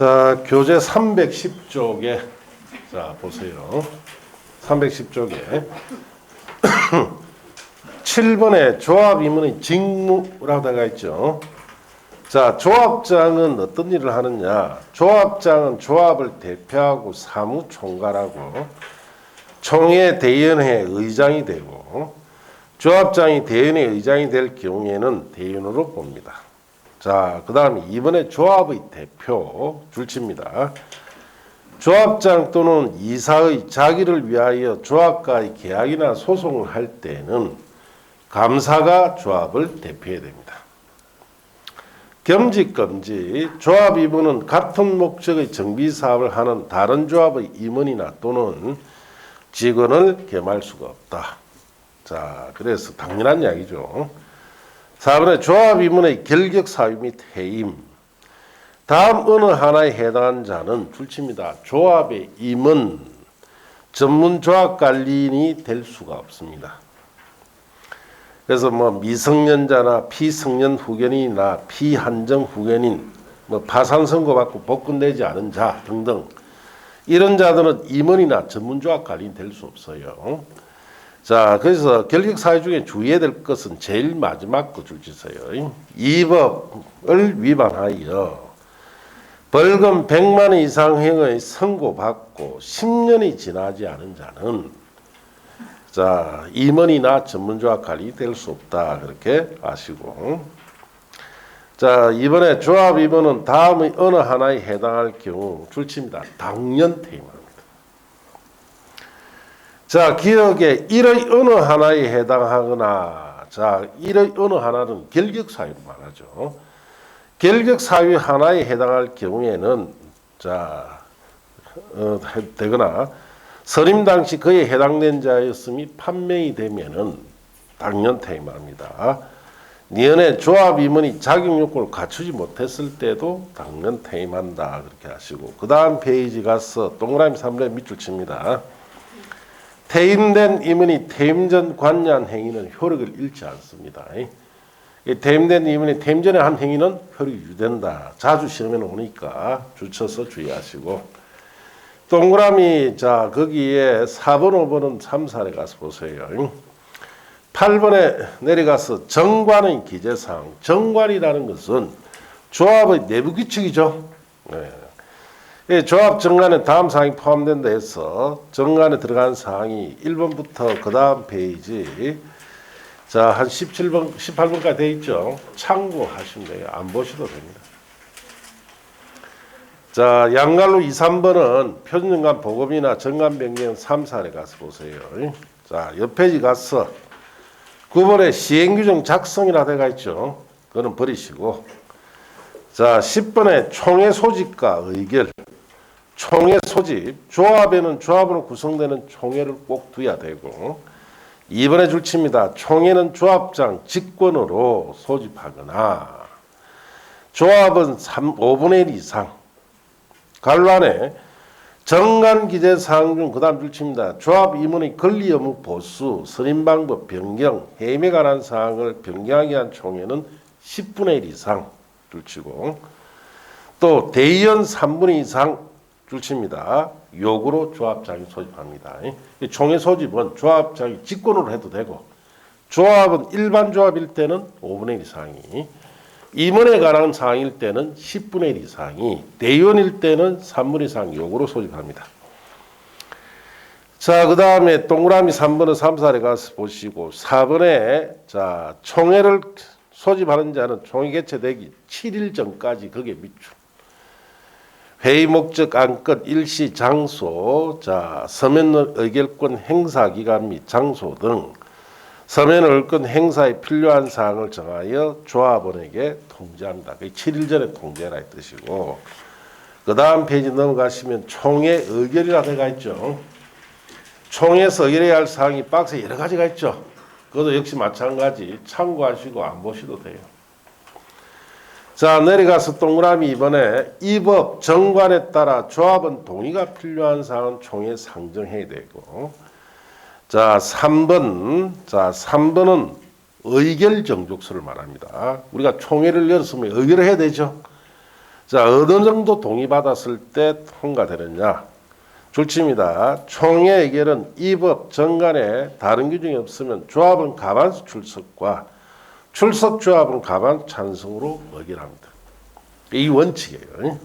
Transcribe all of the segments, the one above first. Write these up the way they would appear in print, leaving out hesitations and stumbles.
자, 교재 310쪽에 자, 보세요. 310쪽에 7번에 조합 이문의 직무라고 되어 있죠. 자, 조합장은 어떤 일을 하느냐? 조합장은 조합을 대표하고 사무총괄하고 총회 대의원회 의장이 되고 조합장이 대의원회 의장이 될 경우에는 대의원으로 봅니다. 자, 그 다음에 이번에 조합의 대표 줄칩니다. 조합장 또는 이사의 자기를 위하여 조합과의 계약이나 소송을 할 때는 감사가 조합을 대표해야 됩니다. 겸직금지, 조합 임원은 같은 목적의 정비사업을 하는 다른 조합의 임원이나 또는 직원을 겸할 수가 없다. 자, 그래서 당연한 이야기죠. 4번에 조합 임원의 결격 사유 및 해임. 다음 어느 하나에 해당하는 자는 줄칩니다. 조합의 임원, 전문 조합 관리인이 될 수가 없습니다. 그래서 미성년자나 피성년 후견인이나 피한정 후견인, 파산 선고받고 복권되지 않은 자 등등 이런 자들은 임원이나 전문 조합 관리인 될 수 없어요. 자, 그래서 결격 사유 중에 주의해야 될 것은 제일 마지막 거 줄지어요. 이 법을 위반하여 벌금 100만 원 이상형의 선고받고 10년이 지나지 않은 자는 자, 임원이나 전문조합 관리 될 수 없다. 그렇게 아시고. 자, 이번에 조합 임원은 다음의 어느 하나에 해당할 경우 줄칩니다. 당연 퇴임합니다. 자, 기억에 일의 어느 하나에 해당하거나, 자, 일의 어느 하나는 결격 사유로 말하죠. 결격 사유 하나에 해당할 경우에는, 자, 되거나, 선임 당시 그에 해당된 자였음이 판명이 되면은 당연 퇴임합니다. 니은의 조합 임원이 자격 요건을 갖추지 못했을 때도 당연 퇴임한다. 그렇게 하시고, 그 다음 페이지 가서 동그라미 3번 밑줄 칩니다. 퇴임된 임원이 퇴임 전 관여한 행위는 효력을 잃지 않습니다. 퇴임된 임원이 퇴임 전에 한 행위는 효력이 유지된다. 자주 시험에 오니까 줄쳐서 주의하시고. 동그라미, 자, 거기에 4번, 5번은 3, 4에 가서 보세요. 8번에 내려가서 정관의 기재사항. 정관이라는 것은 조합의 내부 규칙이죠. 네. 조합 정관에 다음 사항이 포함된다 해서 정관에 들어간 사항이 1번부터 그 다음 페이지 자, 한 17번, 18번까지 되어 있죠. 참고하시면 돼요. 안 보셔도 됩니다. 자, 양갈로 2, 3번은 표준정관 보급이나 정관 변경 3, 4에 가서 보세요. 자, 옆 페이지 가서 9번에 시행규정 작성이라 되어 있죠. 그거는 버리시고. 자, 10번에 총회 소집과 의결. 총회 소집, 조합에는 조합으로 구성되는 총회를 꼭 두어야 되고 2번에 줄칩니다. 총회는 조합장 직권으로 소집하거나 조합은 5분의 1 이상 관란에 정관 기재 사항 중 그 다음 줄칩니다. 조합 임원의 권리 의무 보수, 선임 방법 변경, 해임에 관한 사항을 변경하기 위한 총회는 10분의 1 이상 줄치고 또 대의원 3분의 2 이상 줄칩니다. 요구로 조합장이 소집합니다. 총회 소집은 조합장이 직권으로 해도 되고 조합은 일반 조합일 때는 5분의 1 이상이 임원에 관한 사항일 때는 10분의 1 이상이 대의원일 때는 3분의 2 이상 요구로 소집합니다. 자, 그 다음에 동그라미 3번은 3, 4에 가서 보시고 4번에 자, 총회를 소집하는 자는 총회 개최되기 7일 전까지 거기에 밑줄 회의 목적, 안건, 일시, 장소, 자, 서면 의결권 행사 기간 및 장소 등 서면 의결권 행사에 필요한 사항을 정하여 조합원에게 통지합니다. 7일 전에 통지해라 이 뜻이고 그 다음 페이지 넘어가시면 총회 의결이라 되어 있죠. 총회에서 의결해야 할 사항이 박스에 여러 가지가 있죠. 그것도 역시 마찬가지 참고하시고 안 보셔도 돼요. 자, 내려가서 동그라미 이번에 이 법 정관에 따라 조합은 동의가 필요한 사항은 총회에 상정해야 되고 자, 3번. 자, 3번은 의결 정족서를 말합니다. 우리가 총회를 열었으면 의결을 해야 되죠. 자, 어느 정도 동의받았을 때 통과되느냐? 줄칩니다. 총회 의결은 이 법 정간에 다른 규정이 없으면 조합은 과반수 출석과 출석 조합은 과반수 찬성으로 의결합니다. 이 원칙이에요.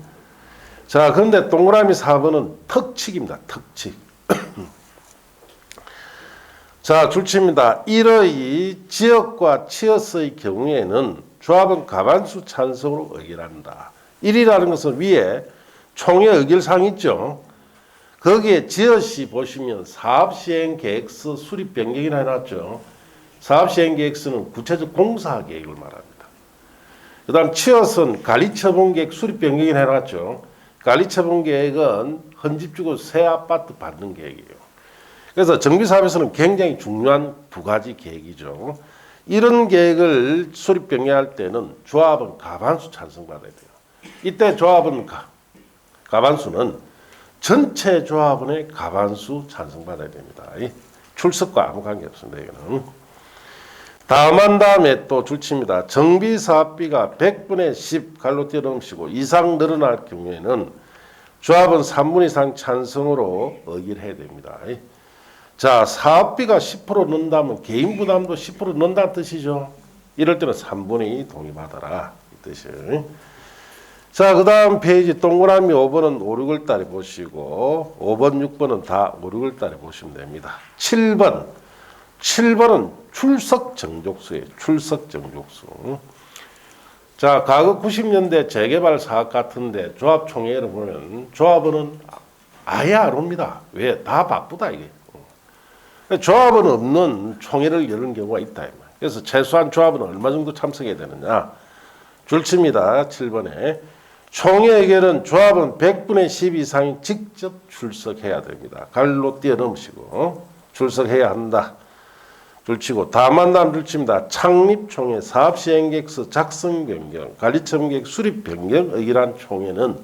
자, 그런데 동그라미 4번은 특칙입니다. 특칙. 자, 줄칩니다. 1의 지역과 치어스의 경우에는 조합은 과반수 찬성으로 의결한다. 1이라는 것은 위에 총회 의결사항 있죠. 거기에 지어시 보시면 사업시행계획서 수립 변경이라 해놨죠. 사업시행계획서는 구체적 공사계획을 말합니다. 그 다음 치어스는 관리처분계획 수립 변경이라 해놨죠. 관리처분계획은 헌집주고 새 아파트 받는 계획이에요. 그래서 정비사업에서는 굉장히 중요한 두 가지 계획이죠. 이런 계획을 수립 변경할 때는 조합은 과반수 찬성받아야 돼요. 이때 조합은 과반수는 전체 조합원의 과반수 찬성받아야 됩니다. 출석과 아무 관계 없습니다. 이거는. 다음한 다음에 또 줄칩니다. 정비사업비가 100분의 10 갈로 띄어넣으시고 이상 늘어날 경우에는 조합은 3분 이상 찬성으로 의결해야 됩니다. 자, 사업비가 10% 는다면 개인 부담도 10% 는다는 뜻이죠. 이럴 때는 3분의 2 동의받아라 이 뜻이에요. 자, 그 다음 페이지 동그라미 5번은 5, 6월 달에 보시고 5번, 6번은 다 5, 6월 달에 보시면 됩니다. 7번은 출석 정족수예요. 출석 정족수. 자, 과거 90년대 재개발 사업 같은데 조합 총회를 보면 조합원은 아예 안 옵니다. 왜? 다 바쁘다 이게. 조합원 없는 총회를 여는 경우가 있다. 그래서 최소한 조합은 얼마 정도 참석해야 되느냐? 줄칩니다. 7번에. 총회 의결은 조합은 100분의 10 이상이 직접 출석해야 됩니다. 갈로 띄어넣으시고 출석해야 한다. 줄치고 다만 다음 줄칩니다. 창립총회, 사업시행계획서 작성 변경, 관리처분계획 수립 변경 의결한 총회는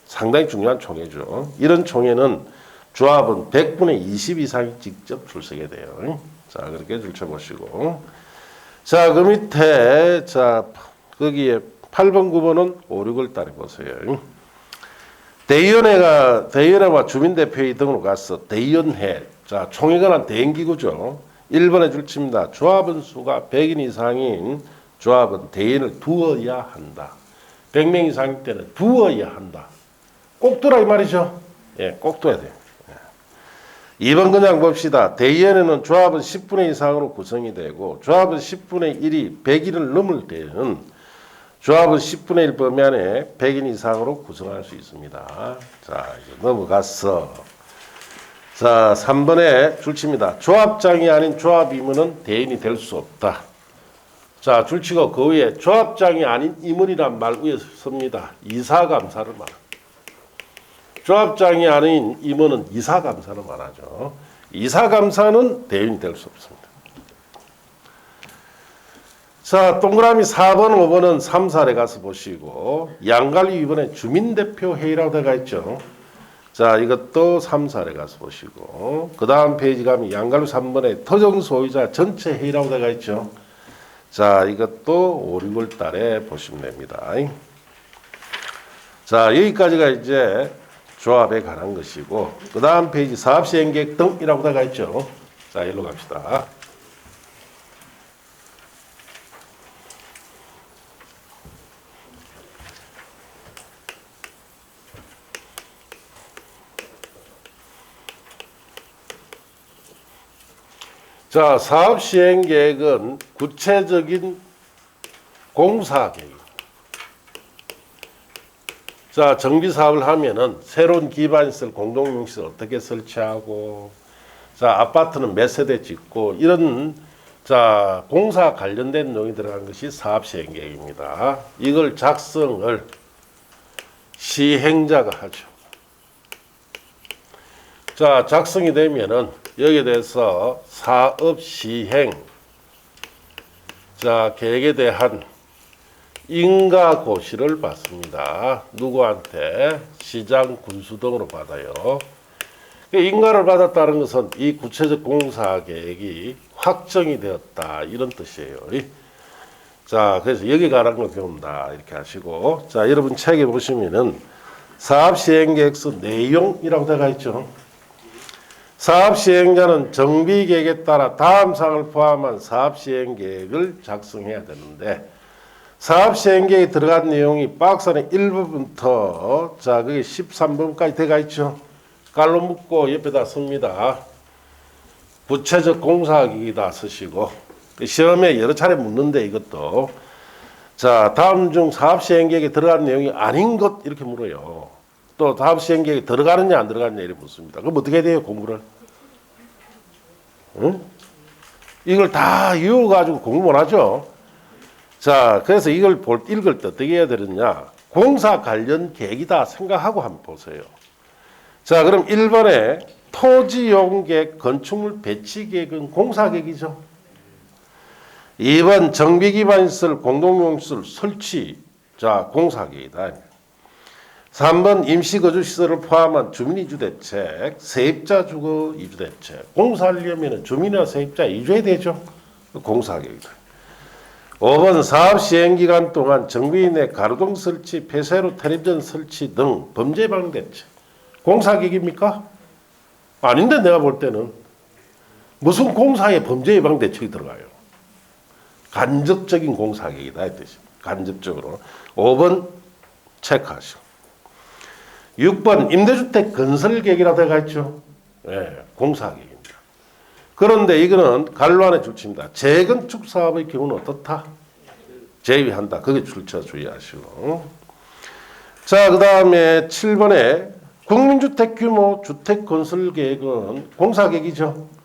상당히 중요한 총회죠. 이런 총회는 조합은 100분의 20 이상이 직접 출석해야 돼요. 자, 그렇게 줄쳐보시고. 자, 그 밑에, 자, 거기에 8번, 9번은 5, 6월 달에 보세요. 대의원회와 주민대표회의 등으로 가서 대의원회, 자, 총회가 난 대행기구죠. 1번에 줄칩니다. 조합원 수가 100인 이상인 조합은 대의원을 두어야 한다. 100명 이상일 때는 두어야 한다. 꼭 두라 이 말이죠. 예, 꼭 둬야 돼요. 2번 그냥 봅시다. 대의원회는 조합은 10분의 이상으로 구성이 되고 조합은 10분의 1이 100인을 넘을 때는 조합은 10분의 1 범위 안에 100인 이상으로 구성할 수 있습니다. 자, 이제 넘어가서 자, 3번에 줄칩니다. 조합장이 아닌 조합임원은 대인이 될 수 없다. 자, 줄치고 그 위에 조합장이 아닌 임원이란 말 위에 씁니다. 이사감사를 말합니다. 조합장이 아닌 임원은 이사감사를 말하죠. 이사감사는 대인이 될 수 없습니다. 자, 동그라미 4번, 5번은 3, 4에 가서 보시고 양관리 위반에 주민대표 회의라고 되어 있죠. 자, 이것도 3, 4에 가서 보시고 그 다음 페이지 가면 양관리 3번에 토종소유자 전체 회의라고 되어 있죠. 자, 이것도 5, 6월 달에 보시면 됩니다. 자, 여기까지가 이제 조합에 관한 것이고 그 다음 페이지 사업시행계획 등이라고 되어 있죠. 자, 일로 갑시다. 자, 사업시행계획은 구체적인 공사계획. 자, 정비사업을 하면은 새로운 기반시설, 공동용시설 어떻게 설치하고, 자, 아파트는 몇 세대 짓고, 이런, 자, 공사 관련된 내용이 들어간 것이 사업시행계획입니다. 이걸 작성을 시행자가 하죠. 자, 작성이 되면은 여기에 대해서 사업시행, 자, 계획에 대한 인가고시를 받습니다. 누구한테? 시장, 군수 등으로 받아요. 인가를 받았다는 것은 이 구체적 공사 계획이 확정이 되었다 이런 뜻이에요. 자, 그래서 여기 관한 걸 배운다. 이렇게 하시고. 자, 여러분 책에 보시면은 사업시행계획서 내용이라고 되어 있죠. 사업시행자는 정비계획에 따라 다음 사항을 포함한 사업시행계획을 작성해야 되는데, 사업시행계획에 들어간 내용이 박스 안에 1번부터 자, 그게 13번까지 들어가 있죠. 깔로 묶고 옆에다 씁니다. 부채적 공사기기다 쓰시고, 시험에 여러 차례 묻는데 이것도 자, 다음 중 사업시행계획에 들어간 내용이 아닌 것 이렇게 물어요. 또 사업시행계획에 들어가느냐 안 들어가느냐 이렇게 묻습니다. 그럼 어떻게 해야 돼요, 공부를? 응? 이걸 다 이어가지고 공부를 하죠. 자, 그래서 이걸 읽을 때 어떻게 해야 되느냐? 공사 관련 계획이다 생각하고 한번 보세요. 자, 그럼 1번에 토지용계획, 건축물 배치계획은 공사계획이죠. 2번 정비기반시설, 공동용시설 설치, 자, 공사계획이다. 3번 임시거주시설을 포함한 주민이주대책, 세입자 주거 이주대책. 공사하려면 주민이나 세입자 이주해야 되죠. 공사계획이다. 5번 사업시행기간 동안 정비 내 가로등 설치, 폐쇄로 텔레비전 설치 등 범죄 예방 대책. 공사계획입니까? 아닌데 내가 볼 때는 무슨 공사에 범죄 예방 대책이 들어가요. 간접적인 공사계획이다 이 뜻입니다. 간접적으로. 5번 체크하시고. 6번 임대주택 건설계획이라고 되어 있죠. 네, 공사계획입니다. 그런데 이거는 갈로 안에 줄칩니다. 재건축 사업의 경우는 어떻다? 제외한다. 그게 출처 주의하시고. 자, 그 다음에 7번에 국민주택 규모 주택 건설 계획은 공사계획이죠.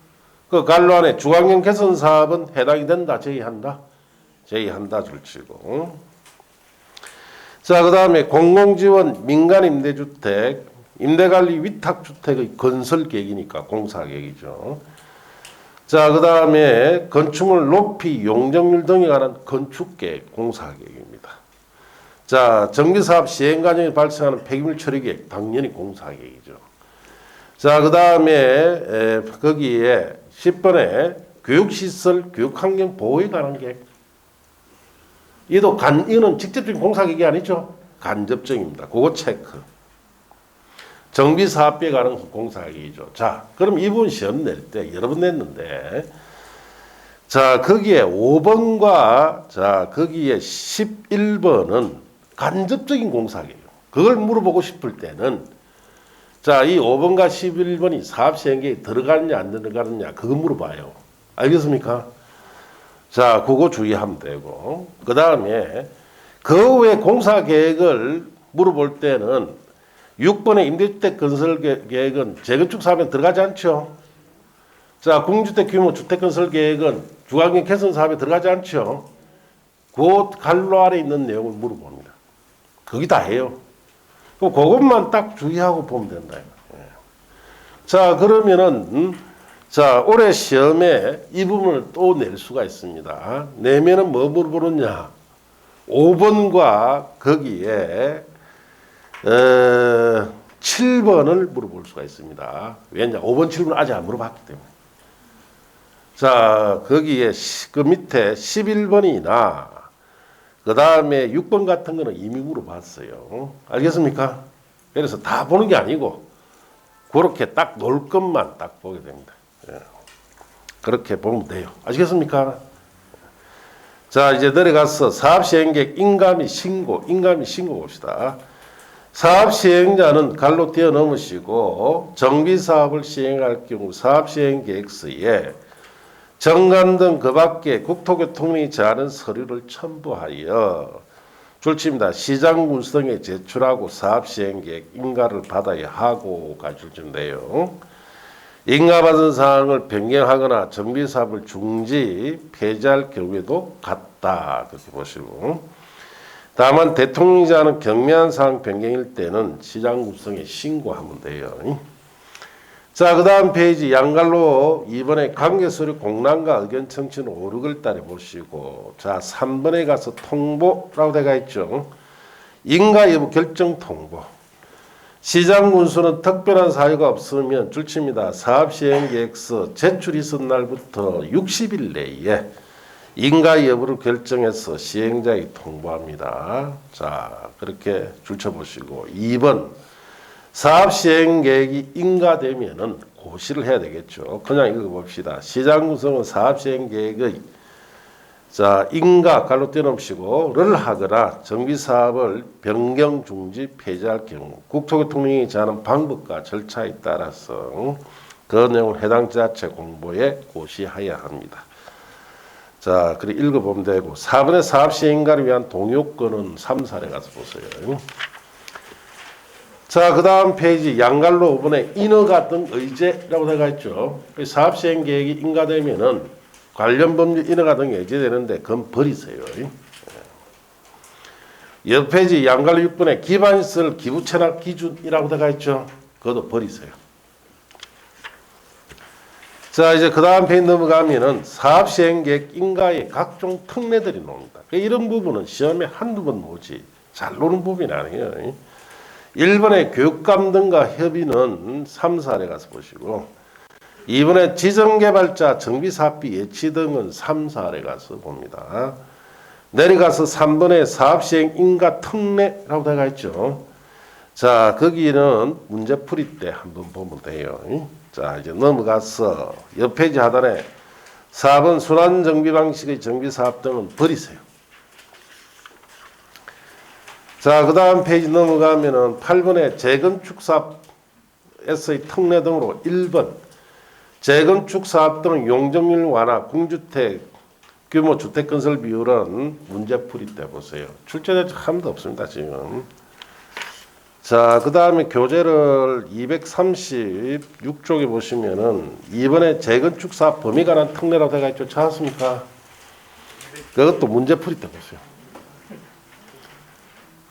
그 갈로 안에 주관경 개선 사업은 해당이 된다. 제외한다. 제외한다 줄치고. 자, 그 다음에 공공지원 민간 임대주택, 임대관리 위탁주택의 건설 계획이니까 공사계획이죠. 자, 그 다음에 건축물 높이, 용적률 등에 관한 건축계획, 공사계획입니다. 자, 정비사업 시행 과정에 발생하는 폐기물 처리 계획, 당연히 공사계획이죠. 자, 그 다음에 거기에 10번에 교육시설, 교육환경 보호에 관한 계획. 이거는 직접적인 공사계획이 아니죠. 간접적입니다. 그거 체크. 정비사업비에 관한 공사계획이죠. 자, 그럼 이분 시험 낼 때 여러 번 냈는데, 자, 거기에 5번과 자, 거기에 11번은 간접적인 공사계획. 그걸 물어보고 싶을 때는 자, 이 5번과 11번이 사업시행계획에 들어가느냐 안 들어가느냐 그거 물어봐요. 알겠습니까? 자, 그거 주의하면 되고, 그 다음에 그 외 공사계획을 물어볼 때는 6번의 임대주택 건설 계획은 재건축 사업에 들어가지 않죠. 자, 공주택 규모 주택 건설 계획은 주관경 개선 사업에 들어가지 않죠. 그 갈로 아래 있는 내용을 물어봅니다. 거기 다 해요. 그것만 딱 주의하고 보면 된다. 자, 그러면은 자, 올해 시험에 이 부분을 또 낼 수가 있습니다. 내면은 뭐 물어보느냐? 5번과 거기에 7번을 물어볼 수가 있습니다. 왜냐? 5번, 7번 아직 안 물어봤기 때문에. 자, 거기에 그 밑에 11번이나 그 다음에 6번 같은 거는 이미 물어봤어요. 알겠습니까? 그래서 다 보는 게 아니고 그렇게 딱 놓을 것만 딱 보게 됩니다. 그렇게 보면 돼요. 아시겠습니까? 자, 이제 내려가서 사업시행계획 인가및 신고 봅시다. 사업시행자는 갈로 뛰어넘으시고 정비사업을 시행할 경우 사업시행계획서에 정관 등 그 밖에 국토교통청이 제하는 서류를 첨부하여 줄칩니다. 시장군수등에 제출하고 사업시행계획 인가를 받아야 하고가 줄진데요. 인가받은 사항을 변경하거나 정비사업을 중지, 폐지할 경우에도 같다. 그렇게 보시고. 다만 대통령이자는 경미한 사항 변경일 때는 시장군수등에 신고하면 돼요. 자, 그 다음 페이지 양갈로 2번에 관계서류 공란과 의견 청취는 5, 6월달에 보시고, 자, 3번에 가서 통보라고 되어 있죠. 인가 여부 결정 통보. 시장군수는 특별한 사유가 없으면 줄칩니다. 사업시행계획서 제출 있은 날부터 60일 내에 인가 여부를 결정해서 시행자에게 통보합니다. 자, 그렇게 줄쳐보시고 2번 사업 시행 계획이 인가되면은 고시를 해야 되겠죠. 그냥 읽어봅시다. 시장 구성은 사업 시행 계획의 자, 인가 갈로 떼놓으시고를 하거나 정비 사업을 변경 중지 폐지할 경우 국토교통령이 정하는 방법과 절차에 따라서 그 내용을 해당 지자체 공보에 고시해야 합니다. 자, 그래 읽어보면 되고 4번의 사업 시행인가를 위한 동요권은 3사례 가서 보세요. 자, 그 다음 페이지 양갈로 5번에 인허가 등 의제라고 되어 있죠. 사업 시행 계획이 인가되면은 관련 법률 인허가 등이 의제되는데 그건 버리세요. 옆 페이지 양갈로 6번에 기반시설 기부 체납 기준이라고 되어 있죠. 그것도 버리세요. 자, 이제 그 다음 페이지 넘어가면은 사업 시행 계획 인가의 각종 특례들이 나옵니다. 이런 부분은 시험에 한두 번 나오지 잘 노는 부분이 아니에요. 1번에 교육감 등과 협의는 3사례 가서 보시고 2번에 지정개발자 정비사업비 예치 등은 3사례 가서 봅니다. 내려가서 3번에 사업시행 인가 특례라고 되어 있죠. 자, 거기는 문제풀이 때 한번 보면 돼요. 자, 이제 넘어가서 옆 페이지 하단에 4번 순환정비 방식의 정비사업 등은 버리세요. 자, 그 다음 페이지 넘어가면은 8번에 재건축 사업에서의 특례 등으로 1번 재건축 사업 등은 용적률 완화, 공주택 규모 주택 건설 비율은 문제풀이 때 보세요. 출제된 하나도 없습니다, 지금. 자, 그 다음에 교재를 236쪽에 보시면은 이번에 재건축 사업 범위 관한 특례라고 되어 있죠. 찾았습니까? 그것도 문제풀이 때 보세요.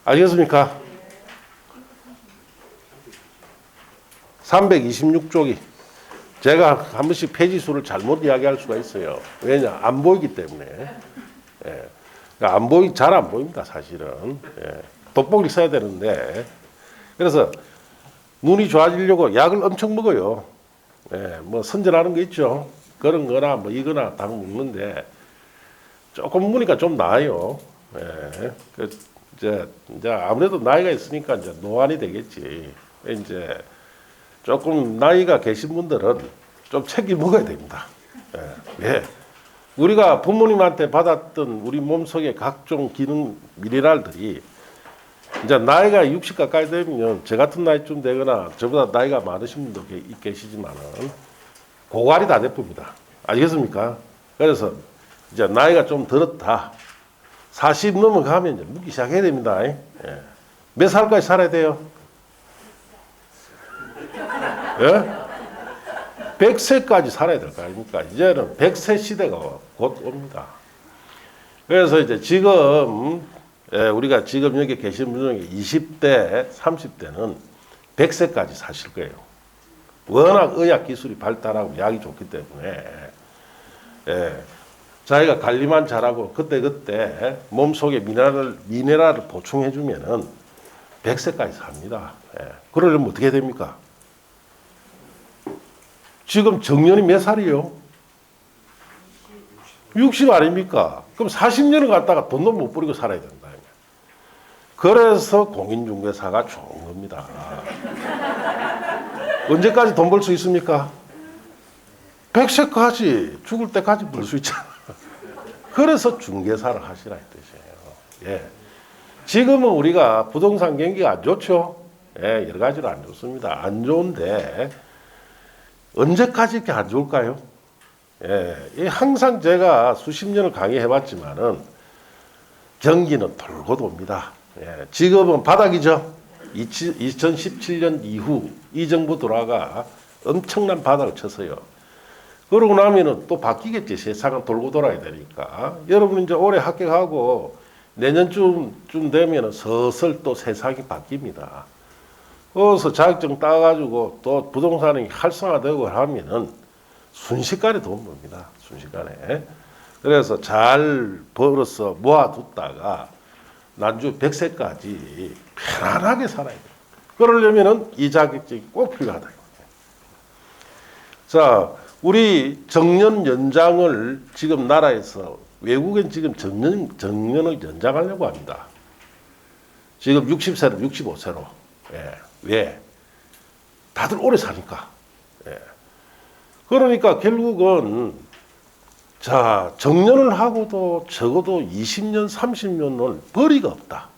알겠습니까? 326쪽이 제가 한 번씩 페이지 수를 잘못 이야기할 수가 있어요. 왜냐? 안 보이기 때문에. 예. 잘 안 보입니다, 사실은. 예. 돋보기를 써야 되는데. 그래서 눈이 좋아지려고 약을 엄청 먹어요. 예. 뭐 선전하는 거 있죠. 그런 거나 뭐 이거나 다 먹는데 조금 먹으니까 좀 나아요. 예. 이제 아무래도 나이가 있으니까 이제 노안이 되겠지. 이제 조금 나이가 계신 분들은 좀 챙겨 먹어야 됩니다. 예. 우리가 부모님한테 받았던 우리 몸속의 각종 기능 미네랄들이 이제 나이가 60 가까이 되면 저 같은 나이쯤 되거나 저보다 나이가 많으신 분도 계시지만은 고갈이 다 돼버립니다. 알겠습니까? 그래서 이제 나이가 좀 들었다. 40 넘어가면 이제 묵기 시작해야 됩니다. 예. 몇 살까지 살아야 돼요? 예? 100세까지 살아야 될 거 아닙니까? 이제는 100세 시대가 곧 옵니다. 그래서 이제 지금 우리가 지금 여기 계신 분 중에 20대, 30대는 100세까지 사실 거예요. 워낙 의학 기술이 발달하고 약이 좋기 때문에 자기가 관리만 잘하고 그때 몸속에 미네랄을 보충해 주면은 100세까지 삽니다. 그러려면 어떻게 됩니까? 지금 정년이 몇 살이요? 60 아닙니까? 그럼 40년을 갖다가 돈도 못 버리고 살아야 된다. 그래서 공인중개사가 좋은 겁니다. 언제까지 돈 벌 수 있습니까? 100세까지 죽을 때까지 벌 수 있잖아. 그래서 중개사를 하시라 이 뜻이에요. 예. 지금은 우리가 부동산 경기가 안 좋죠. 예, 여러 가지로 안 좋습니다. 안 좋은데 언제까지 이렇게 안 좋을까요? 예, 항상 제가 수십 년을 강의해봤지만은 경기는 돌고 돕니다. 예, 지금은 바닥이죠. 2017년 이후 이 정부 들어와가 엄청난 바닥을 쳤어요. 그러고 나면은 또 바뀌겠지. 세상은 돌고 돌아야 되니까. 여러분 이제 올해 합격하고 내년쯤 되면은 서슬 또 세상이 바뀝니다. 그래서 자격증 따가지고 또 부동산이 활성화되고 하면은 순식간에 돈 법니다. 순식간에. 그래서 잘 벌어서 모아뒀다가 난주 100세까지 편안하게 살아야 돼요. 그러려면은 이 자격증이 꼭 필요하다. 자, 우리 정년 연장을 지금 나라에서 외국엔 지금 정년을 연장하려고 합니다. 지금 60세로 65세로. 예. 왜? 다들 오래 사니까. 예. 그러니까 결국은 자, 정년을 하고도 적어도 20년, 30년을 벌이가 없다.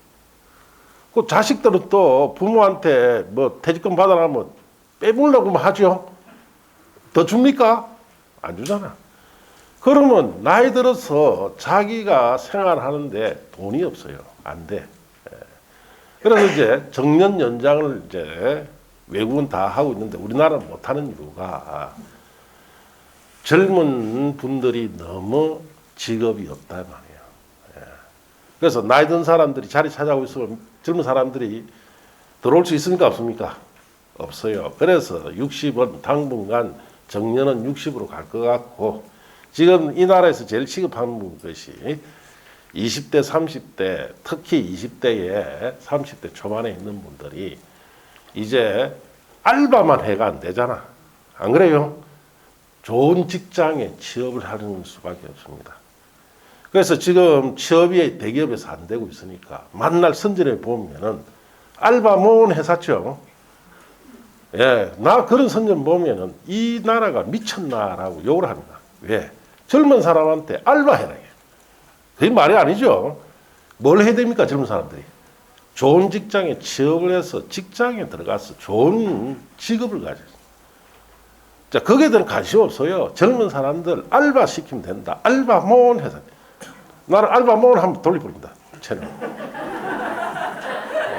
그 자식들은 또 부모한테 뭐 퇴직금 받아라면 빼먹으려고 하죠. 더 줍니까? 안 주잖아. 그러면 나이 들어서 자기가 생활하는데 돈이 없어요. 안 돼. 그래서 이제 정년 연장을 이제 외국은 다 하고 있는데 우리나라는 못하는 이유가 젊은 분들이 너무 직업이 없다 말이에요. 그래서 나이 든 사람들이 자리 찾아오고 있으면 젊은 사람들이 들어올 수 있습니까? 없습니까? 없어요. 그래서 60은 당분간 정년은 60으로 갈 것 같고 지금 이 나라에서 제일 시급한 것이 20대, 30대, 특히 20대에 30대 초반에 있는 분들이 이제 알바만 해가 안 되잖아. 안 그래요? 좋은 직장에 취업을 하는 수밖에 없습니다. 그래서 지금 취업이 대기업에서 안 되고 있으니까 만날 선전에 보면은 알바 모은 회사죠. 예, 나 그런 선전 보면은 이 나라가 미쳤나라고 욕을 합니다. 왜? 젊은 사람한테 알바해라. 그게 말이 아니죠. 뭘 해야 됩니까, 젊은 사람들이? 좋은 직장에 취업을 해서 직장에 들어가서 좋은 직업을 가져요. 자, 거기에 대한 관심 없어요. 젊은 사람들 알바 시키면 된다. 알바 모은 회사. 나는 알바 모은 한번 돌려버립니다. 채널.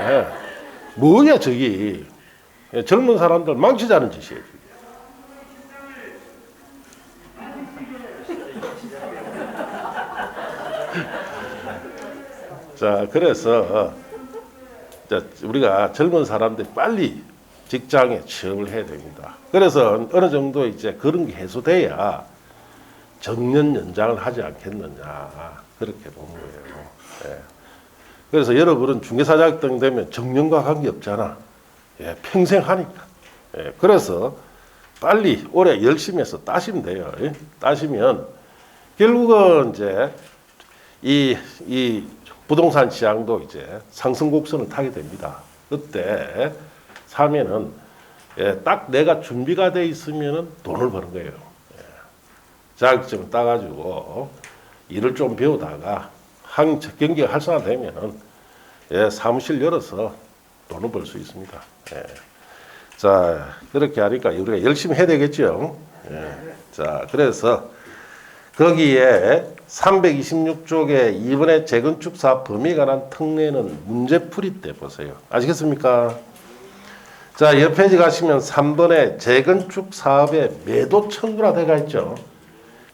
예. 뭐야, 저기. 예, 젊은 사람들 망치자는 짓이에요. 자, 그래서 우리가 젊은 사람들이 빨리 직장에 취업을 해야 됩니다. 그래서 어느 정도 이제 그런 게 해소돼야 정년 연장을 하지 않겠느냐 그렇게 보는 거예요. 예. 그래서 여러분은 중개사자격증 되면 정년과 관계 없잖아. 예, 평생 하니까. 예, 그래서 빨리 올해 열심히 해서 따시면 돼요. 예? 따시면 결국은 이제 이 부동산 시장도 이제 상승 곡선을 타게 됩니다. 그때 사면은 예, 딱 내가 준비가 돼 있으면은 돈을 버는 거예요. 예. 자격증을 따가지고 일을 좀 배우다가 경기가 활성화되면은 예, 사무실 열어서 돈을 벌 수 있습니다. 예. 자, 그렇게 하니까 우리가 열심히 해야 되겠죠. 예. 자, 그래서 거기에 326쪽에 이번에 재건축 사업 범위에 관한 특례는 문제풀이 때 보세요. 아시겠습니까? 자, 옆 페이지 가시면 3번에 재건축 사업의 매도 청구라 되어 있죠.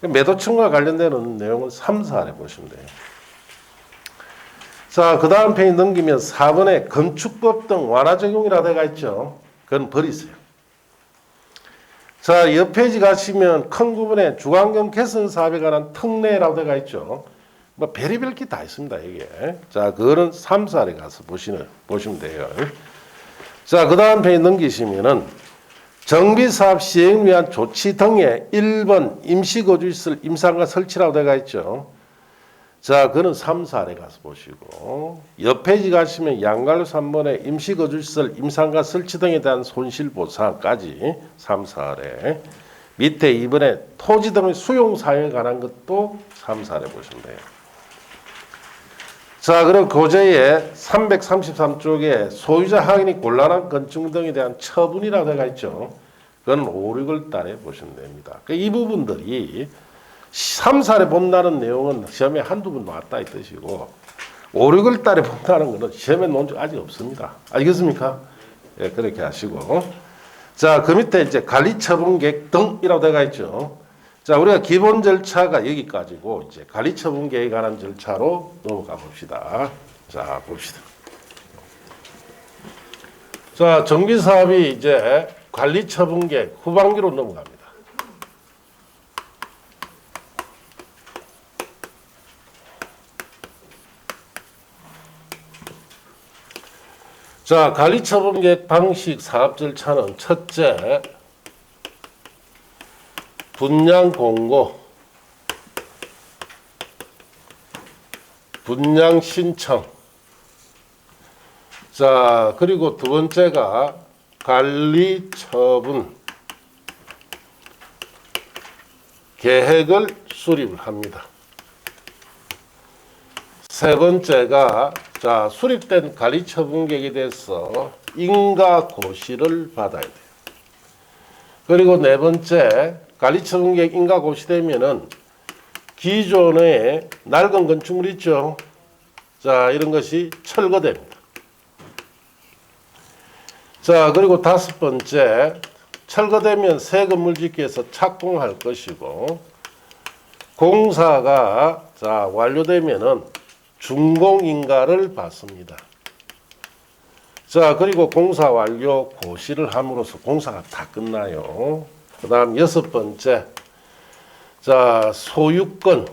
매도 청구와 관련되는 내용은 3, 4에 보시면 돼요. 자, 그 다음 페이지 넘기면 4번에 건축법 등 완화 적용이라 되어 있죠. 그건 버리세요. 자, 옆 페이지 가시면 큰 구분에 주관경 개선 사업에 관한 특례라고 되어 있죠. 뭐 별의별 게 다 있습니다, 이게. 자, 그거는 3, 4에 가서 보시면 돼요. 자, 그 다음 페이지 넘기시면은 정비사업 시행을 위한 조치 등의 1번 임시거주시설 임상과 설치라고 되어 있죠. 자, 그거는 3, 4에 가서 보시고 옆 페이지 가시면 양갈로 3번에 임시거주시설 임상과 설치 등에 대한 손실보상까지 3, 4에 밑에 2번에 토지 등의 수용사유에 관한 것도 3, 4에 보시면 돼요. 자, 그럼 고제의 333쪽에 소유자 확인이 곤란한 건축 등에 대한 처분이라고 되어 있죠. 그건 5, 6월 달에 보시면 됩니다. 이 부분들이 3, 4에 본다는 내용은 시험에 한두 번 나왔다 이 뜻이고 5, 6월 달에 본다는 것은 시험에 논 적 아직 없습니다. 알겠습니까? 예, 그렇게 하시고 자, 그 밑에 이제 관리처분계획 등이라고 되어 있죠. 자, 우리가 기본 절차가 여기까지고 이제 관리처분계획에 관한 절차로 넘어가 봅시다. 자, 봅시다. 자, 정비사업이 이제 관리처분계획 후반기로 넘어갑니다. 자, 관리처분계획 방식 사업 절차는 첫째, 분양 공고, 분양 신청. 자, 그리고 두 번째가 관리 처분 계획을 수립을 합니다. 세 번째가 자, 수립된 관리 처분 계획에 대해서 인가 고시를 받아야 돼요. 그리고 네 번째, 관리 처분 계획 인가 고시되면은 기존의 낡은 건축물 있죠. 자, 이런 것이 철거됩니다. 자, 그리고 다섯 번째, 철거되면 새 건물 짓기 위해서 착공할 것이고, 공사가 자, 완료되면은 준공인가를 받습니다. 자, 그리고 공사 완료 고시를 함으로써 공사가 다 끝나요. 그 다음 여섯 번째, 자, 소유권,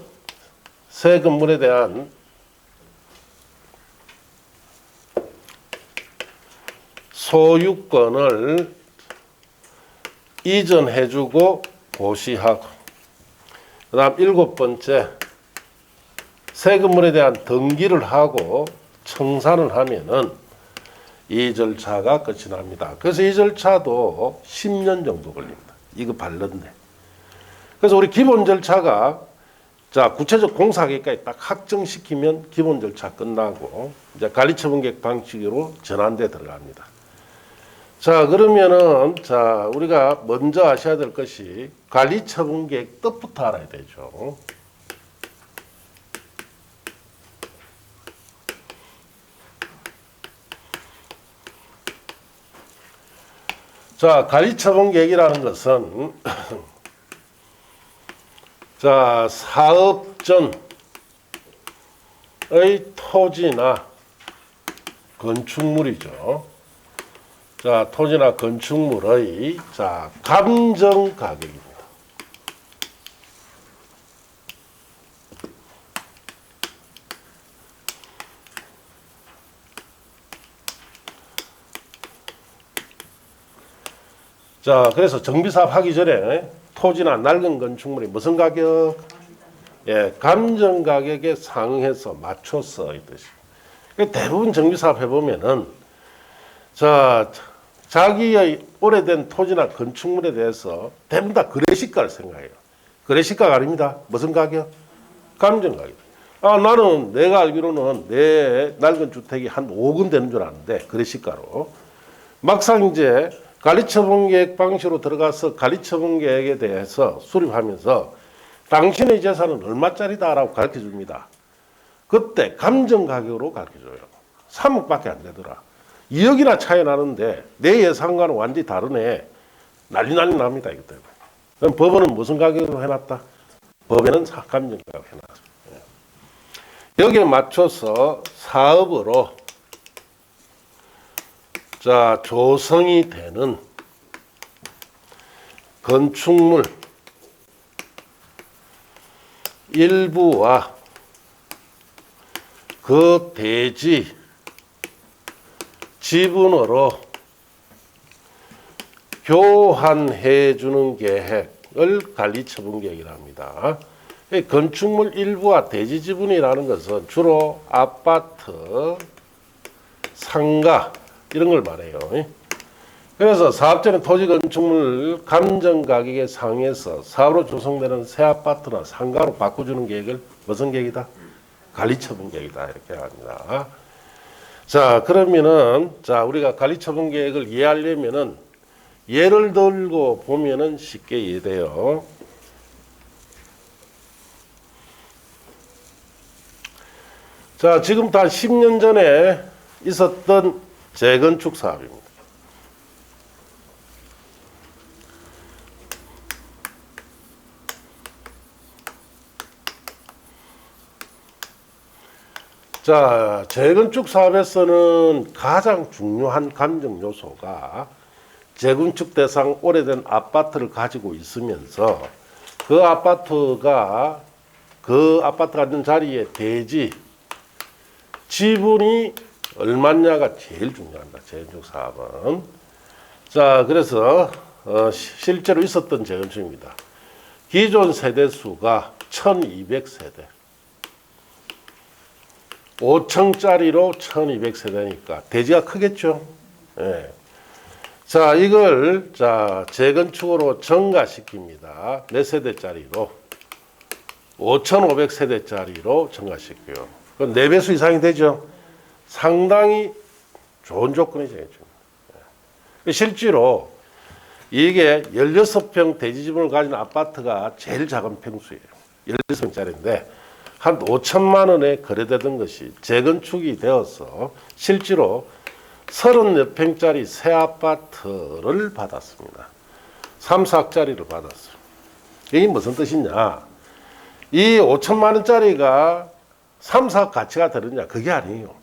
새 건물에 대한 소유권을 이전해주고 고시하고, 그 다음 일곱 번째, 새 건물에 대한 등기를 하고 청산을 하면은 이 절차가 끝이 납니다. 그래서 이 절차도 10년 정도 걸립니다. 이거 발른데. 그래서 우리 기본 절차가 자, 구체적 공사 계획까지 딱 확정시키면 기본 절차 끝나고 이제 관리처분계획 방식으로 전환돼 들어갑니다. 자, 그러면은 자, 우리가 먼저 아셔야 될 것이 관리처분계획 뜻부터 알아야 되죠. 자, 관리처분계획이라는 것은 자, 사업 전의 토지나 건축물이죠. 자, 토지나 건축물의 자, 감정 가격입니다. 자, 그래서 정비사업 하기 전에 토지나 낡은 건축물이 무슨 가격? 예, 감정 가격에 상응해서 맞춰서 이 뜻이. 대부분 정비사업 해보면은 자, 자기의 오래된 토지나 건축물에 대해서 대부분 다 거래시가를 생각해요. 거래시가가 아닙니다. 무슨 가격? 감정 가격. 아, 나는 내가 알기로는 내 낡은 주택이 한 5억 되는 줄 아는데 거래시가로. 막상 이제 관리처분계획 방식으로 들어가서 관리처분계획에 대해서 수립하면서 당신의 재산은 얼마짜리다라고 가르쳐 줍니다. 그때 감정가격으로 가르쳐 줘요. 3억밖에 안 되더라. 2억이나 차이 나는데 내 예상과는 완전히 다르네. 난리 납니다. 이것 때문에. 그럼 법원은 무슨 가격으로 해놨다? 법에는 감정가격 해놨어. 여기에 맞춰서 사업으로 자, 조성이 되는 건축물 일부와 그 대지 지분으로 교환해 주는 계획을 관리처분계획이라 합니다. 건축물 일부와 대지 지분이라는 것은 주로 아파트, 상가 이런 걸 말해요. 그래서 사업자는 토지 건축물 감정 가격에 상해서 사업으로 조성되는 새 아파트나 상가로 바꿔주는 계획을 무슨 계획이다? 관리처분 계획이다 이렇게 합니다. 자, 그러면은 자, 우리가 관리처분 계획을 이해하려면은 예를 들고 보면은 쉽게 이해돼요. 자, 지금부터 한 10년 전에 있었던 재건축 사업입니다. 자, 재건축 사업에서는 가장 중요한 감정 요소가 재건축 대상 오래된 아파트를 가지고 있으면서 그 아파트가 있는 자리에 대지 지분이 얼마냐가 제일 중요합니다. 재건축 사업은. 자, 그래서 실제로 있었던 재건축입니다. 기존 세대 수가 1200세대. 5층짜리로 1200세대니까 대지가 크겠죠. 예. 자, 이걸 자 재건축으로 증가시킵니다. 몇 세대짜리로? 5,500세대짜리로 증가시켜요. 그건 4배수 이상이 되죠. 상당히 좋은 조건이죠. 실제로 이게 16평 대지집을 가진 아파트가 제일 작은 평수예요. 16평짜리인데 한 5천만 원에 거래되던 것이 재건축이 되어서 실제로 30몇 평짜리 새 아파트를 받았습니다. 3, 4억짜리를 받았어요. 이게 무슨 뜻이냐? 이 5천만 원짜리가 3, 4억 가치가 되느냐? 그게 아니에요.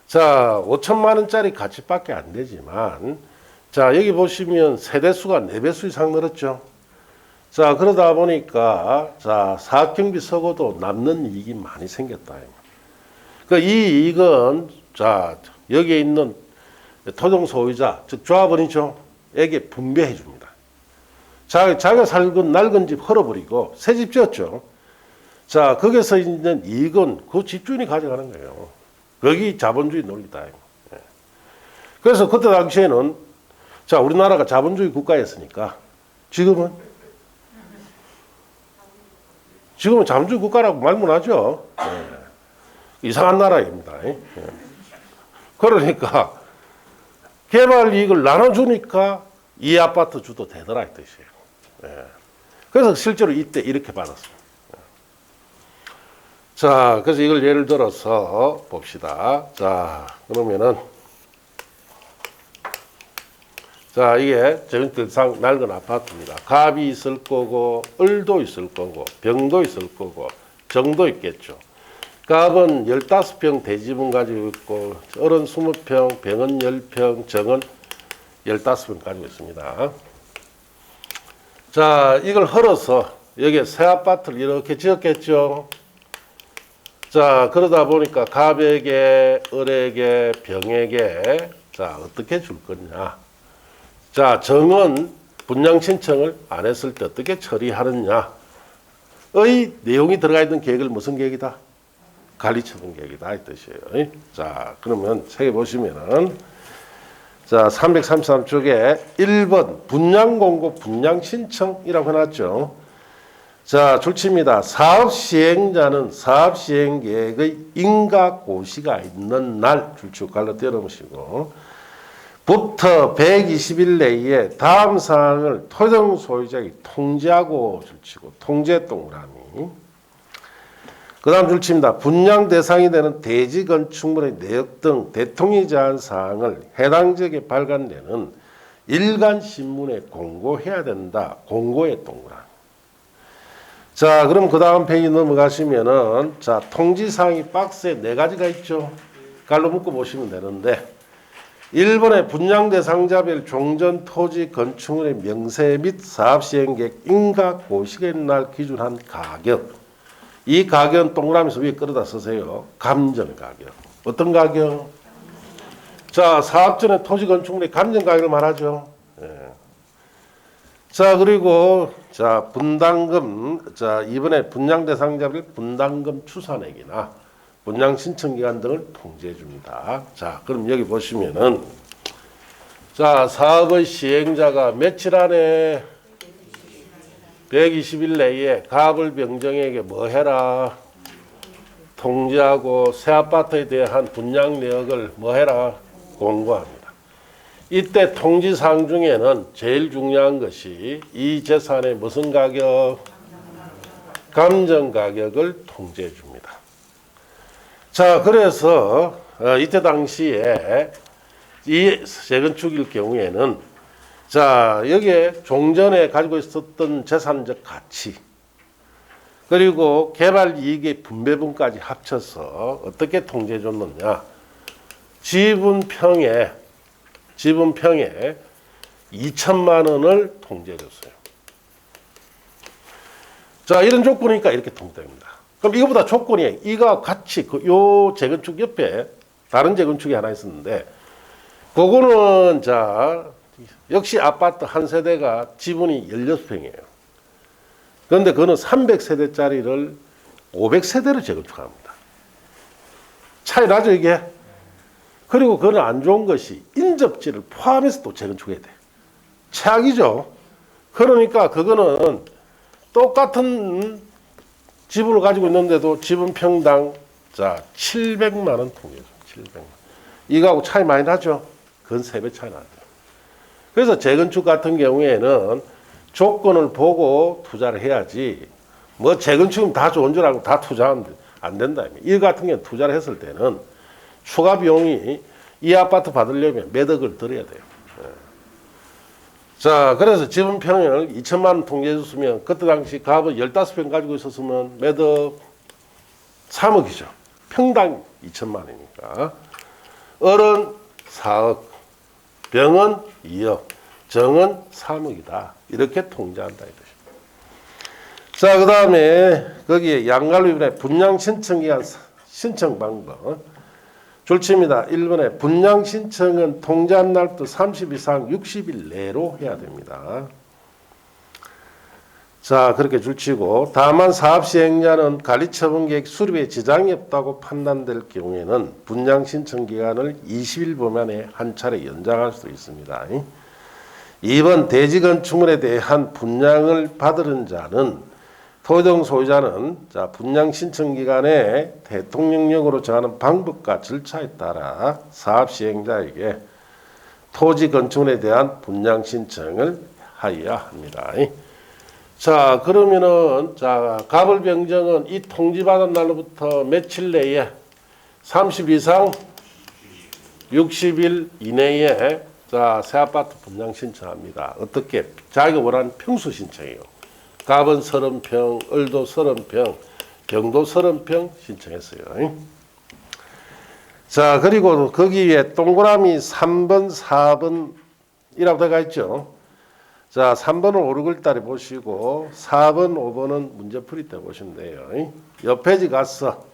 자, 5천만 원짜리 가치밖에 안 되지만, 자, 여기 보시면 세대수가 4배수 이상 늘었죠. 자, 그러다 보니까, 자, 사업경비 서고도 남는 이익이 많이 생겼다. 그 이 이익은, 자, 여기에 있는 토종 소유자, 즉 조합원이죠. 에게 분배해 줍니다. 자기가 살건 낡은 집 헐어버리고 새 집 지었죠. 자, 거기서 있는 이익은 그 집주인이 가져가는 거예요. 거기 자본주의 논리다. 그래서 그때 당시에는 자, 우리나라가 자본주의 국가였으니까 지금은 자본주의 국가라고 말문 하죠. 이상한 나라입니다. 그러니까 개발 이익을 나눠주니까 이 아파트 주도 되더라 이 뜻이에요. 그래서 실제로 이때 이렇게 받았습니다. 자, 그래서 이걸 예를 들어서 봅시다. 자, 그러면은 자, 이게 전국상 낡은 아파트입니다. 갑이 있을 거고, 을도 있을 거고, 병도 있을 거고, 정도 있겠죠. 갑은 15평 대지분 가지고 있고, 을은 20평, 병은 10평, 정은 15평 가지고 있습니다. 자, 이걸 헐어서 여기에 새 아파트를 이렇게 지었겠죠. 자, 그러다 보니까 갑에게, 을에게, 병에게 자, 어떻게 줄 거냐. 자, 정은 분양 신청을 안 했을 때 어떻게 처리하느냐의 내용이 들어가 있는 계획을 무슨 계획이다? 관리처분 계획이다 이 뜻이에요. 자, 그러면 책에 보시면은 자, 333쪽에 1번 분양 공고 분양 신청이라고 해놨죠. 자, 줄칩니다. 사업 시행자는 사업 시행 계획의 인가 고시가 있는 날 줄치고 갈라 떼어놓으시고 부터 120일 내에 다음 사항을 토종 소유자에게 통지하고 줄치고 통제 동그라미. 그 다음 줄칩니다. 분양 대상이 되는 대지 건축물의 내역 등 대통령이 제한 사항을 해당 지역에 발간되는 일간 신문에 공고해야 된다. 공고의 동그라미. 자, 그럼 그 다음 페이지 넘어가시면은 자, 통지사항이 박스에 4가지가 있죠. 갈로 묶어 보시면 되는데 1번의 분양 대상자별 종전 토지 건축물의 명세 및 사업 시행 계획 인가 고시의 날 기준한 가격. 이 가격은 동그라미에서 위에 끌어다 쓰세요. 감정 가격. 어떤 가격? 자, 사업 전에 토지 건축물의 감정 가격을 말하죠. 예. 자, 그리고 자, 분담금. 자, 이번에 분양 대상자별 분담금 추산액이나 분양 신청 기간 등을 통지해 줍니다. 자, 그럼 여기 보시면은 자, 사업의 시행자가 며칠 안에 120일 내에 갑을 병정에게 뭐 해라? 통지하고 새 아파트에 대한 분양 내역을 뭐 해라? 공고합니다. 이때 통지사항 중에는 제일 중요한 것이 이 재산의 무슨 가격? 감정 가격을 통지해 줍니다. 자, 그래서 이때 당시에 이 재건축일 경우에는 자, 여기에 종전에 가지고 있었던 재산적 가치 그리고 개발 이익의 분배분까지 합쳐서 어떻게 통지해 줬느냐. 지분평에 2천만 원을 통지해 줬어요. 자, 이런 조건이니까 이렇게 통지됩니다. 그럼 이거보다 조건이 이거 같이 요 재건축 옆에 다른 재건축이 하나 있었는데 그거는 자 역시 아파트 한 세대가 지분이 16평이에요. 그런데 그거는 300세대짜리를 500세대로 재건축합니다. 차이 나죠, 이게? 그리고 그건 안 좋은 것이 인접지를 포함해서 또 재건축해야 돼. 최악이죠. 그러니까 그거는 똑같은 지분을 가지고 있는데도 지분 평당 자 700만 원 통계죠. 700만 원. 이거하고 차이 많이 나죠. 그건 3배 차이 나죠. 그래서 재건축 같은 경우에는 조건을 보고 투자를 해야지 뭐 재건축은 다 좋은 줄 알고 다 투자하면 안 된다. 이 같은 경우는 투자를 했을 때는 추가 비용이 이 아파트 받으려면 몇 억을 들여야 돼요. 자, 그래서 지분 평을 2천만 원 통계해 줬으면 그때 당시 갑을 15평 가지고 있었으면 몇 억? 3억이죠. 평당 2천만 원이니까. 을은 4억, 병은 2억, 정은 3억이다. 이렇게 통제한다 이 뜻입니다. 자, 그 다음에 거기에 양갈로 이번에 분양 신청 기한 신청 방법 줄칩니다. 1번에 분양 신청은 통제한 날부터 30 이상 60일 내로 해야 됩니다. 자, 그렇게 줄치고 다만 사업 시행자는 관리처분 계획 수립에 지장이 없다고 판단될 경우에는 분양 신청 기간을 20일 범안에 한 차례 연장할 수 있습니다. 2번 대지 건축물에 대한 분양을 받은 자는 토지등 소유자는 자 분양 신청 기간에 대통령령으로 정하는 방법과 절차에 따라 사업 시행자에게 토지 건축물에 대한 분양 신청을 하여야 합니다. 자, 그러면은 자 갑을 병정은 이 통지받은 날로부터 며칠 내에 30 이상 60일 이내에 자 새 아파트 분양 신청합니다. 어떻게? 자기가 원하는 평수 신청이에요. 갑은 30평, 을도 30평, 병도 30평 신청했어요. 자, 그리고 거기에 동그라미 3번, 4번이라고 들어가 있죠. 자, 3번은 오르글 따라 보시고 4번, 5번은 문제풀이 때 보시면 돼요. 옆 페이지 가서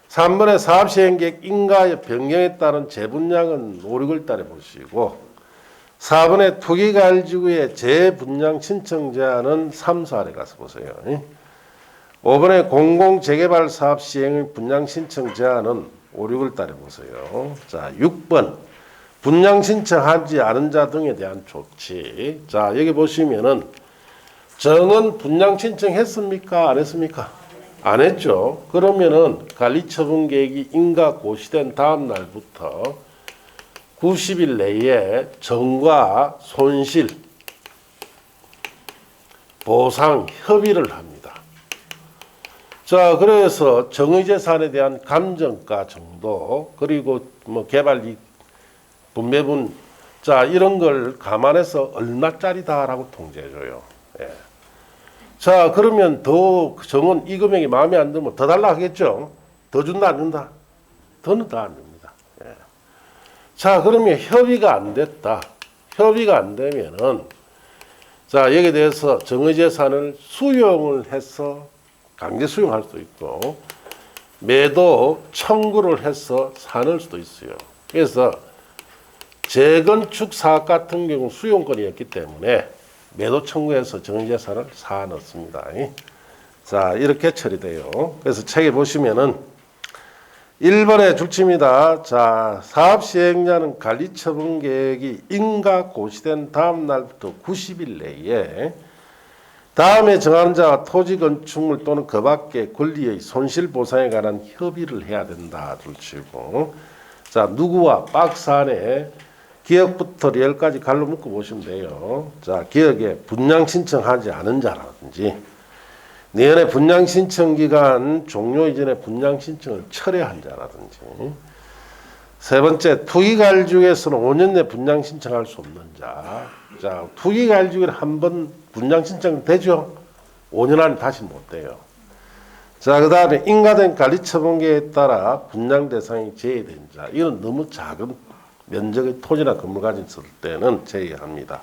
3번의 사업시행계획 인가의 변경에 따른 재분양은 오르글 따라 보시고 4번의 투기가일지구의 재분양 신청 제한은 3, 4에 가서 보세요. 5번의 공공재개발 사업 시행의 분양 신청 제한은 5, 6을 따라 보세요. 자, 6번 분양 신청하지 않은 자 등에 대한 조치. 자, 여기 보시면은 정은 분양 신청했습니까? 안 했습니까? 안 했죠. 그러면은 관리처분 계획이 인가 고시된 다음 날부터 90일 내에 정과 손실, 보상, 협의를 합니다. 자, 그래서 정의재산에 대한 감정가 정도, 그리고 뭐 개발이익, 분배분, 자, 이런 걸 감안해서 얼마짜리다라고 통제해줘요. 예. 자, 그러면 더 정은 이 금액이 마음에 안 들면 더 달라 하겠죠? 더 준다, 안 준다? 더는 더 안 줍니다. 자, 그러면 협의가 안 됐다. 협의가 안 되면은, 자, 여기에 대해서 정의재산을 수용을 해서 강제 수용할 수도 있고, 매도 청구를 해서 사낼 수도 있어요. 그래서 재건축 사업 같은 경우 수용권이었기 때문에 매도 청구해서 정의재산을 사 넣습니다. 자, 이렇게 처리돼요. 그래서 책에 보시면은 1번에 줄칩니다. 자, 사업 시행자는 관리처분 계획이 인가 고시된 다음 날부터 90일 내에 다음에 정하는 자와 토지 건축물 또는 그 밖의 권리의 손실 보상에 관한 협의를 해야 된다. 줄치고 자, 누구와 박스 안에 기억부터 리얼까지 갈로 묶어 보시면 돼요. 자, 기억에 분양 신청하지 않은 자라든지 내년에 분양 신청 기간 종료 이전에 분양 신청을 철회한 자라든지 세 번째 투기가일지구에서는 5년 내 분양 신청할 수 없는 자. 자, 투기가일지구에 한번 분양 신청 되죠? 5년 안에 다시 못 돼요. 자, 그 다음에 인가된 관리처분계에 따라 분양 대상이 제외된 자. 이건 너무 작은 면적의 토지나 건물 가진 때는 제외합니다.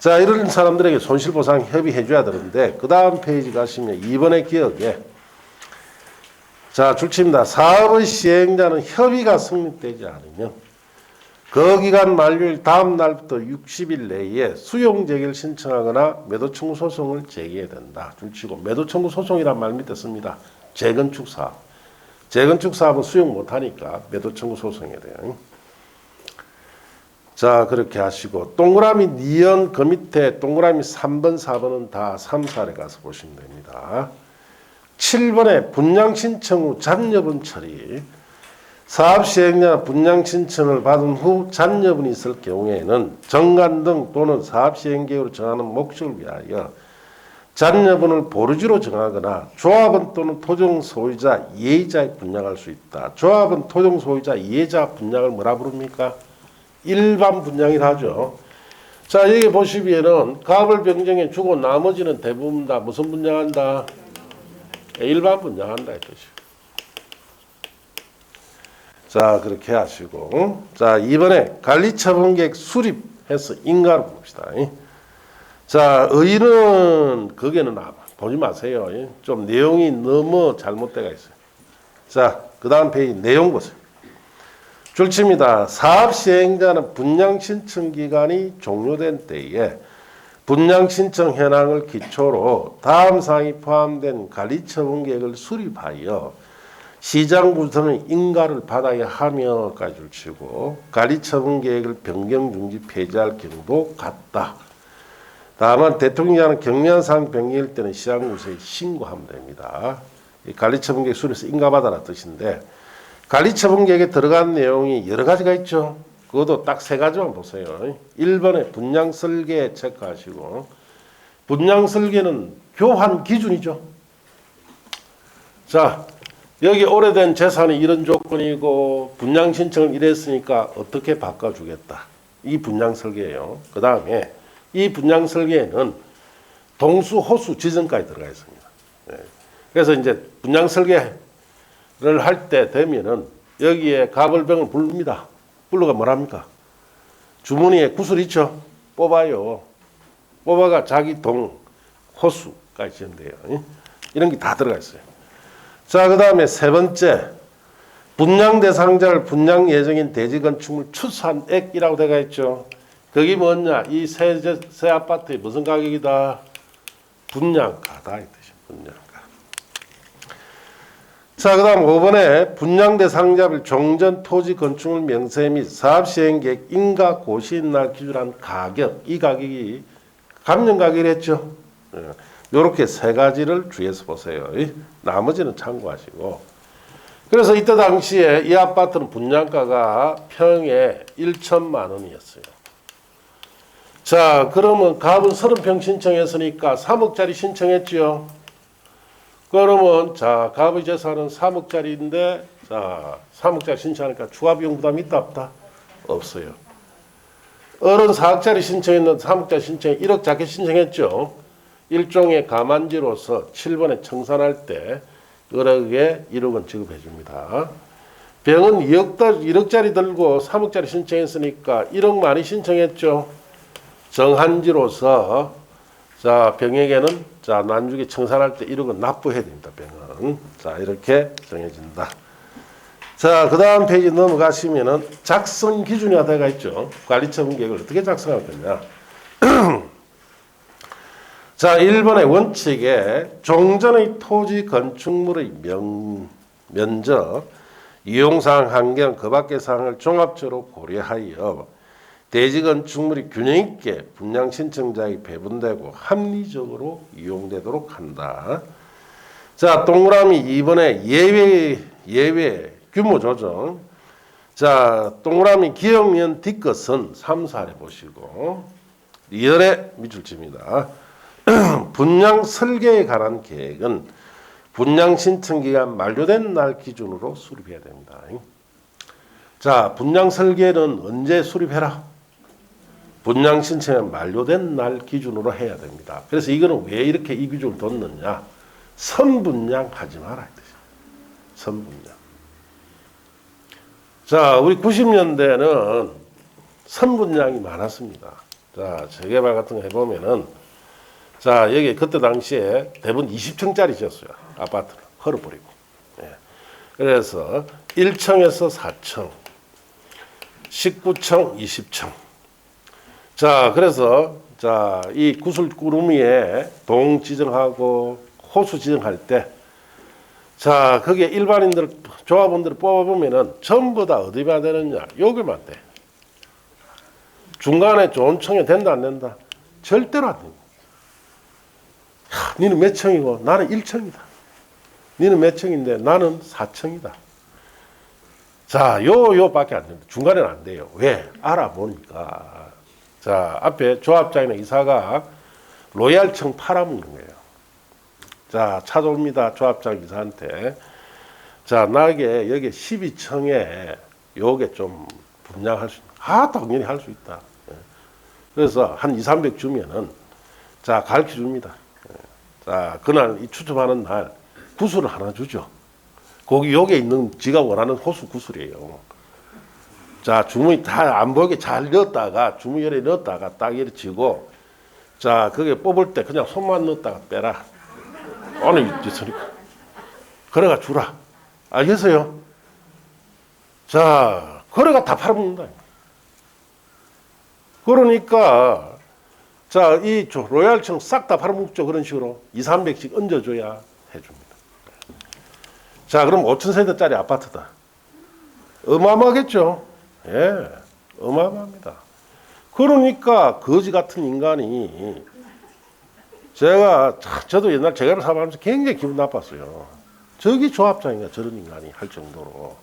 자, 이런 사람들에게 손실보상 협의해 줘야 되는데 그 다음 페이지 가시면 2번의 기억에 자, 줄칩니다. 사업의 시행자는 협의가 성립되지 않으면 그 기간 만료일 다음 날부터 60일 내에 수용재개를 신청하거나 매도청구 소송을 제기해야 된다. 줄치고 매도청구 소송이란 말 밑에 씁니다. 재건축 사업. 재건축 사업은 수용 못하니까 매도 청구 소송해야 돼요. 자, 그렇게 하시고 동그라미 니은 그 밑에 동그라미 3번, 4번은 다 3, 4에 가서 보시면 됩니다. 7번에 분양 신청 후 잔여분 처리. 사업 시행자 분양 신청을 받은 후 잔여분이 있을 경우에는 정관 등 또는 사업 시행 계획으로 정하는 목적을 위하여 잔여분을 보류지로 정하거나 조합원 또는 토종 소유자 이해자에 분양할 수 있다. 조합원 토종 소유자 이해자 분양을 뭐라 부릅니까? 일반 분양이라 하죠. 자, 여기 보시면은 갑을 병정해 주고 나머지는 대부분 다 무슨 분양한다? 일반 분양한다 이 뜻이에요. 자, 그렇게 하시고, 자, 이번에 관리처분계획 수립해서 인가를 봅시다. 자, 의의는 거기에는 보지 마세요. 좀 내용이 너무 잘못되어 있어요. 자, 그 다음 페이지 내용 보세요. 줄칩니다. 사업 시행자는 분양 신청 기간이 종료된 때에 분양 신청 현황을 기초로 다음 사항이 포함된 관리처분 계획을 수립하여 시장 구성의 인가를 받아야 하며까지 줄치고 관리처분 계획을 변경 중지 폐지할 경우도 같다. 다만 대통령이 경미한 사항 변경일 때는 시장구세에 신고하면 됩니다. 이 관리처분 계획 수립해서 인가받아라 뜻인데 관리처분 계획에 들어간 내용이 여러 가지가 있죠. 그것도 딱 세 가지만 보세요. 1번에 분양 설계 체크하시고 분양 설계는 교환 기준이죠. 자, 여기 오래된 재산이 이런 조건이고 분양 신청을 이랬으니까 어떻게 바꿔주겠다. 이 분양 설계예요. 그 다음에 이 분양 설계에는 동수, 호수 지정까지 들어가 있습니다. 네. 그래서 이제 분양 설계를 할 때 되면은 여기에 가벌병을 부릅니다. 불러가 뭐랍니까? 주머니에 구슬 있죠? 뽑아요. 뽑아가 자기 동, 호수까지 지정돼요. 이런 게 다 들어가 있어요. 자, 그 다음에 세 번째, 분양 대상자를 분양 예정인 대지 건축물 추산 액이라고 되어 있죠. 그게 뭐냐? 이 새 아파트의 무슨 가격이다? 분양가다 이 뜻이에요. 분양가. 자, 그 다음 5번에 분양 대상자별 종전 토지 건축물 명세 및 사업 시행 계획 인가 고시인 날 기준한 가격, 이 가격이 감정 가격이랬죠. 이렇게 세 가지를 주의해서 보세요. 나머지는 참고하시고. 그래서 이때 당시에 이 아파트는 분양가가 평에 1천만 원이었어요. 자, 그러면 갑은 30평 신청했으니까 3억짜리 신청했죠. 그러면 자, 갑의 재산은 3억짜리인데 자, 3억짜리 신청하니까 추가 비용 부담이 있다 없다? 없어요. 어른 4억짜리 신청했는데 3억짜리 신청해 1억 작게 신청했죠. 일종의 가만지로서 7번에 청산할 때 을에게 1억원 지급해 줍니다. 병은 1억짜리 들고 3억짜리 신청했으니까 1억 많이 신청했죠. 정한지로서 자, 병에게는 자, 난주기 청산할 때 1억원 납부해야 됩니다. 병은. 자, 이렇게 정해진다. 자, 그 다음 페이지 넘어가시면은 작성 기준이 하나가 있죠. 관리처분 계획을 어떻게 작성할 거냐. 자, 1번의 원칙에 종전의 토지 건축물의 면적, 이용사항, 환경, 그 밖의 사항을 종합적으로 고려하여 대지 건축물이 균형 있게 분양 신청자에게 배분되고 합리적으로 이용되도록 한다. 자, 동그라미 2번에 예외 규모 조정. 자, 동그라미 기억면 뒷것은 3, 4를 보시고 2열에 밑줄 칩니다. 분양 설계에 관한 계획은 분양 신청 기간 만료된 날 기준으로 수립해야 됩니다. 자, 분양 설계는 언제 수립해라? 분양 신청이 만료된 날 기준으로 해야 됩니다. 그래서 이거는 왜 이렇게 이 기준을 뒀느냐? 선분양 하지 마라. 선분양. 자, 우리 90년대는 선분양이 많았습니다. 자, 재개발 같은 거 해보면은 자, 여기 그때 당시에 대부분 20층짜리 지었어요. 아파트를 헐어버리고. 예. 그래서 1층에서 4층, 19층, 20층. 자, 그래서 자, 이 구슬구름 위에 동 지정하고 호수 지정할 때 자, 그게 일반인들, 조합원들을 뽑아보면은 전부 다 어디만 되느냐? 여기만 돼. 중간에 좋은 청이 된다, 안 된다? 절대로 안 됩니다. 니는 몇 청이고 나는 1청이다. 니는 몇 청인데 나는 4청이다. 자, 요밖에 안 됩니다. 중간에는 안 돼요. 왜? 알아보니까. 자, 앞에 조합장이나 이사가 로얄청 팔아먹는 거예요. 자, 찾아옵니다. 조합장 이사한테. 자, 나에게 여기 12청에 요게 좀 분양할 수 있다. 당연히 할 수 있다. 그래서 한 2, 300 주면은 자, 가르쳐 줍니다. 자, 그날 이 추첨하는 날 구슬을 하나 주죠. 거기 여기에 있는 지가 원하는 호수 구슬이에요. 자, 주머니 다 안 보이게 잘 넣었다가 주머니에 넣었다가 딱 이렇게 쥐고 자, 그게 뽑을 때 그냥 손만 넣었다가 빼라. 아니, 있으니까. 그래가 주라. 알겠어요? 자, 그래가 다 팔아먹는다. 그러니까 자, 이 로얄청 싹 다 팔아먹죠. 그런 식으로 2, 300씩 얹어줘야 해줍니다. 자, 그럼 5,000세대짜리 아파트다. 어마어마하겠죠? 예, 어마어마합니다. 그러니까 거지 같은 인간이 저도 옛날 재개발 사업하면서 굉장히 기분 나빴어요. 저기 조합장인가 저런 인간이 할 정도로.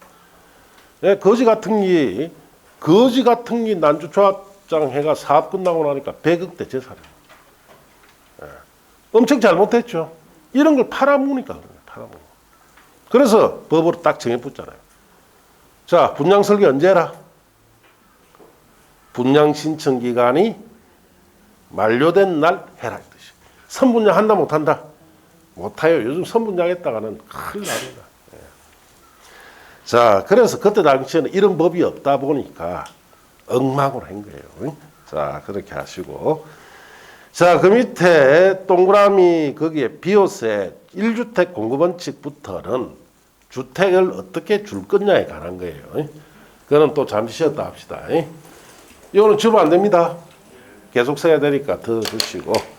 예, 거지 같은 게 난주 조합장 해가 사업 끝나고 나니까 100억대 재산이에요. 예, 엄청 잘못했죠. 이런 걸 팔아먹으니까 그래요. 팔아먹고. 그래서 법으로 딱 정해붙잖아요. 자, 분양 설계 언제 해라? 분양 신청 기간이 만료된 날 해라. 이 뜻이. 선분양 한다 못한다? 못해요. 요즘 선분양 했다가는 큰일 납니다. 예. 자, 그래서 그때 당시에는 이런 법이 없다 보니까 엉망으로 한 거예요. 자, 그렇게 하시고. 자, 그 밑에 동그라미 거기에 비오세 1주택 공급원칙부터는 주택을 어떻게 줄 거냐에 관한 거예요. 그거는 또 잠시 쉬었다 합시다. 이거는 주면 안 됩니다. 계속 써야 되니까 더 주시고.